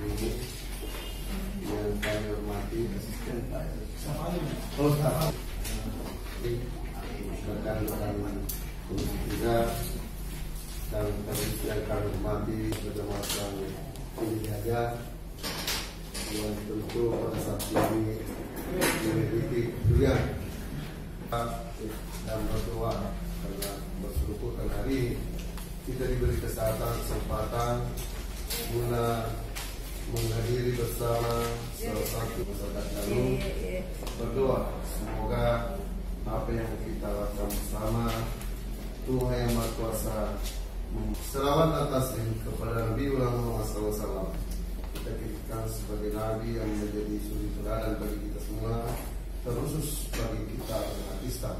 ini yang kami hormati rekan-rekan Komisi 3 dan yang kami hormati kecamatan Pilihaga yang tentu pada saat ini memiliki durian dan berdoa karena bersyukur hari ini kita diberi kesempatan guna menghadiri bersama salah satu peserta kami berdoa semoga apa yang kita lakukan bersama Tuhan yang Maha Kuasa. Selawat atas kepada Nabi Muhammad SAW, kita jadikan sebagai Nabi yang menjadi suri teladan bagi kita semua, terkhusus bagi kita umat Islam.